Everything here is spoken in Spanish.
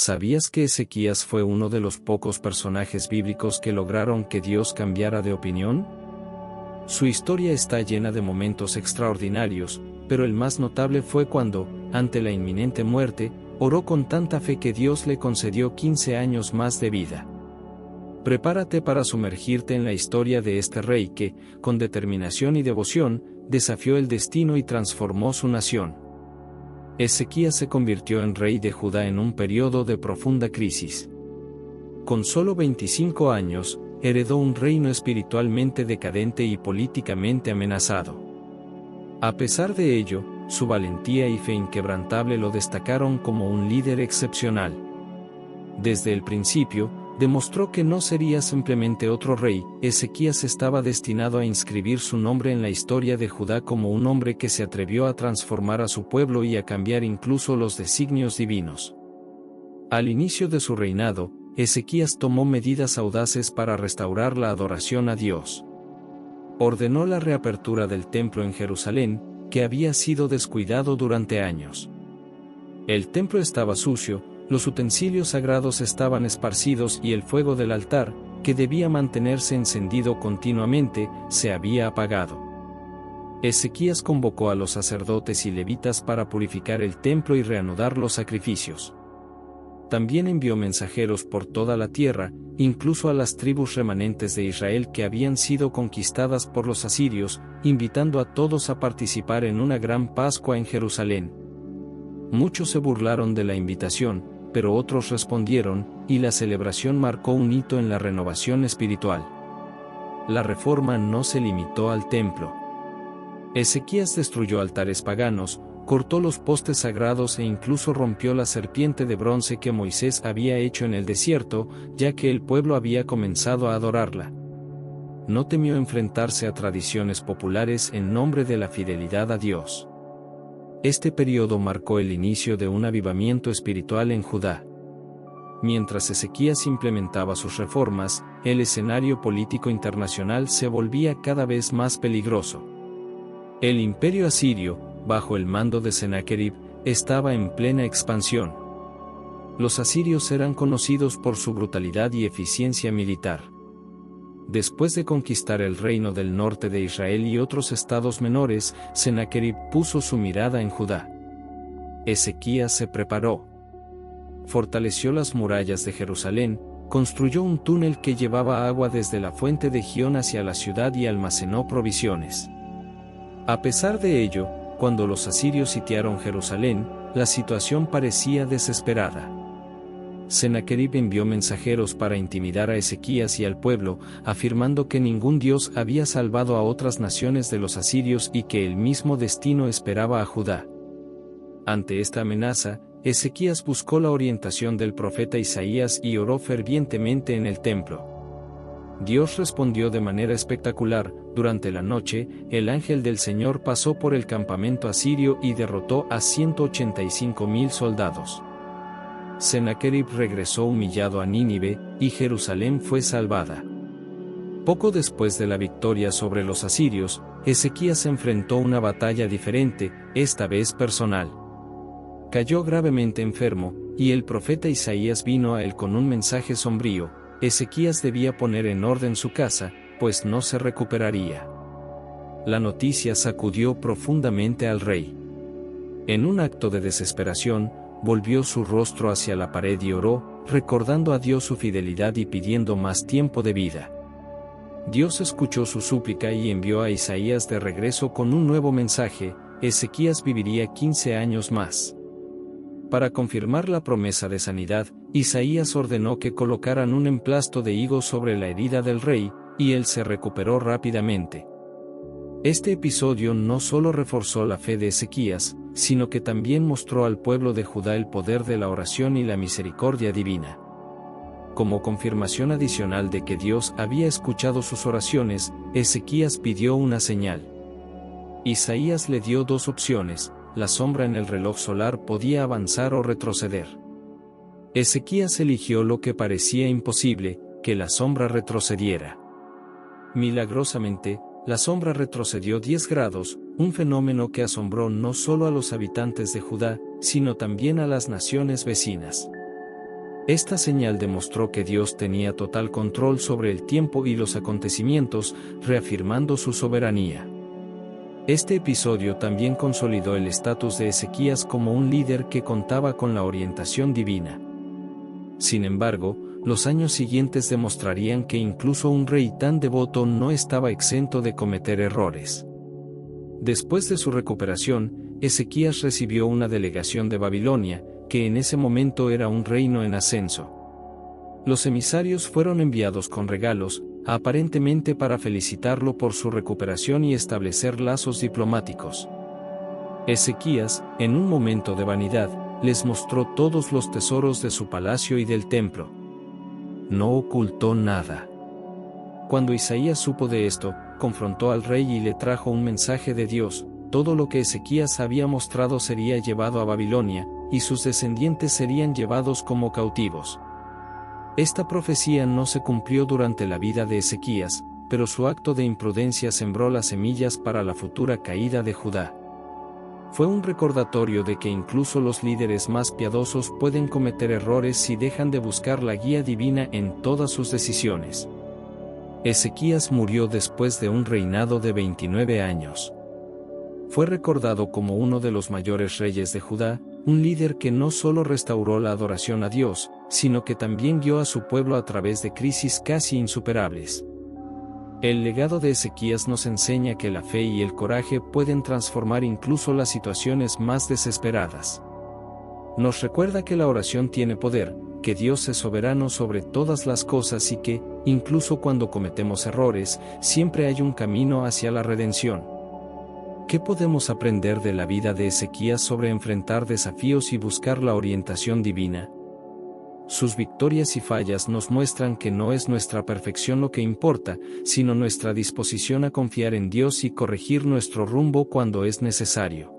¿Sabías que Ezequías fue uno de los pocos personajes bíblicos que lograron que Dios cambiara de opinión? Su historia está llena de momentos extraordinarios, pero el más notable fue cuando, ante la inminente muerte, oró con tanta fe que Dios le concedió 15 años más de vida. Prepárate para sumergirte en la historia de este rey que, con determinación y devoción, desafió el destino y transformó su nación. Ezequías se convirtió en rey de Judá en un periodo de profunda crisis. Con solo 25 años, heredó un reino espiritualmente decadente y políticamente amenazado. A pesar de ello, su valentía y fe inquebrantable lo destacaron como un líder excepcional. Desde el principio, demostró que no sería simplemente otro rey. Ezequías estaba destinado a inscribir su nombre en la historia de Judá como un hombre que se atrevió a transformar a su pueblo y a cambiar incluso los designios divinos. Al inicio de su reinado, Ezequías tomó medidas audaces para restaurar la adoración a Dios. Ordenó la reapertura del templo en Jerusalén, que había sido descuidado durante años. El templo estaba sucio, los utensilios sagrados estaban esparcidos y el fuego del altar, que debía mantenerse encendido continuamente, se había apagado. Ezequías convocó a los sacerdotes y levitas para purificar el templo y reanudar los sacrificios. También envió mensajeros por toda la tierra, incluso a las tribus remanentes de Israel que habían sido conquistadas por los asirios, invitando a todos a participar en una gran Pascua en Jerusalén. Muchos se burlaron de la invitación, pero otros respondieron, y la celebración marcó un hito en la renovación espiritual. La reforma no se limitó al templo. Ezequías destruyó altares paganos, cortó los postes sagrados e incluso rompió la serpiente de bronce que Moisés había hecho en el desierto, ya que el pueblo había comenzado a adorarla. No temió enfrentarse a tradiciones populares en nombre de la fidelidad a Dios. Este periodo marcó el inicio de un avivamiento espiritual en Judá. Mientras Ezequías implementaba sus reformas, el escenario político internacional se volvía cada vez más peligroso. El imperio asirio, bajo el mando de Sennacherib, estaba en plena expansión. Los asirios eran conocidos por su brutalidad y eficiencia militar. Después de conquistar el reino del norte de Israel y otros estados menores, Sennacherib puso su mirada en Judá. Ezequías se preparó. Fortaleció las murallas de Jerusalén, construyó un túnel que llevaba agua desde la fuente de Gihón hacia la ciudad y almacenó provisiones. A pesar de ello, cuando los asirios sitiaron Jerusalén, la situación parecía desesperada. Sennacherib envió mensajeros para intimidar a Ezequías y al pueblo, afirmando que ningún dios había salvado a otras naciones de los asirios y que el mismo destino esperaba a Judá. Ante esta amenaza, Ezequías buscó la orientación del profeta Isaías y oró fervientemente en el templo. Dios respondió de manera espectacular. Durante la noche, el ángel del Señor pasó por el campamento asirio y derrotó a 185,000 soldados. Sennacherib regresó humillado a Nínive, y Jerusalén fue salvada. Poco después de la victoria sobre los asirios, Ezequías enfrentó una batalla diferente, esta vez personal. Cayó gravemente enfermo, y el profeta Isaías vino a él con un mensaje sombrío: Ezequías debía poner en orden su casa, pues no se recuperaría. La noticia sacudió profundamente al rey. En un acto de desesperación, volvió su rostro hacia la pared y oró, recordando a Dios su fidelidad y pidiendo más tiempo de vida. Dios escuchó su súplica y envió a Isaías de regreso con un nuevo mensaje: Ezequías viviría 15 años más. Para confirmar la promesa de sanidad, Isaías ordenó que colocaran un emplasto de higo sobre la herida del rey, y él se recuperó rápidamente. Este episodio no solo reforzó la fe de Ezequías, sino que también mostró al pueblo de Judá el poder de la oración y la misericordia divina. Como confirmación adicional de que Dios había escuchado sus oraciones, Ezequías pidió una señal. Isaías le dio dos opciones: la sombra en el reloj solar podía avanzar o retroceder. Ezequías eligió lo que parecía imposible, que la sombra retrocediera. Milagrosamente, la sombra retrocedió 10 grados, un fenómeno que asombró no solo a los habitantes de Judá, sino también a las naciones vecinas. Esta señal demostró que Dios tenía total control sobre el tiempo y los acontecimientos, reafirmando su soberanía. Este episodio también consolidó el estatus de Ezequías como un líder que contaba con la orientación divina. Sin embargo, los años siguientes demostrarían que incluso un rey tan devoto no estaba exento de cometer errores. Después de su recuperación, Ezequías recibió una delegación de Babilonia, que en ese momento era un reino en ascenso. Los emisarios fueron enviados con regalos, aparentemente para felicitarlo por su recuperación y establecer lazos diplomáticos. Ezequías, en un momento de vanidad, les mostró todos los tesoros de su palacio y del templo. No ocultó nada. Cuando Isaías supo de esto, confrontó al rey y le trajo un mensaje de Dios: todo lo que Ezequías había mostrado sería llevado a Babilonia, y sus descendientes serían llevados como cautivos. Esta profecía no se cumplió durante la vida de Ezequías, pero su acto de imprudencia sembró las semillas para la futura caída de Judá. Fue un recordatorio de que incluso los líderes más piadosos pueden cometer errores si dejan de buscar la guía divina en todas sus decisiones. Ezequías murió después de un reinado de 29 años. Fue recordado como uno de los mayores reyes de Judá, un líder que no solo restauró la adoración a Dios, sino que también guió a su pueblo a través de crisis casi insuperables. El legado de Ezequías nos enseña que la fe y el coraje pueden transformar incluso las situaciones más desesperadas. Nos recuerda que la oración tiene poder, que Dios es soberano sobre todas las cosas y que, incluso cuando cometemos errores, siempre hay un camino hacia la redención. ¿Qué podemos aprender de la vida de Ezequías sobre enfrentar desafíos y buscar la orientación divina? Sus victorias y fallas nos muestran que no es nuestra perfección lo que importa, sino nuestra disposición a confiar en Dios y corregir nuestro rumbo cuando es necesario.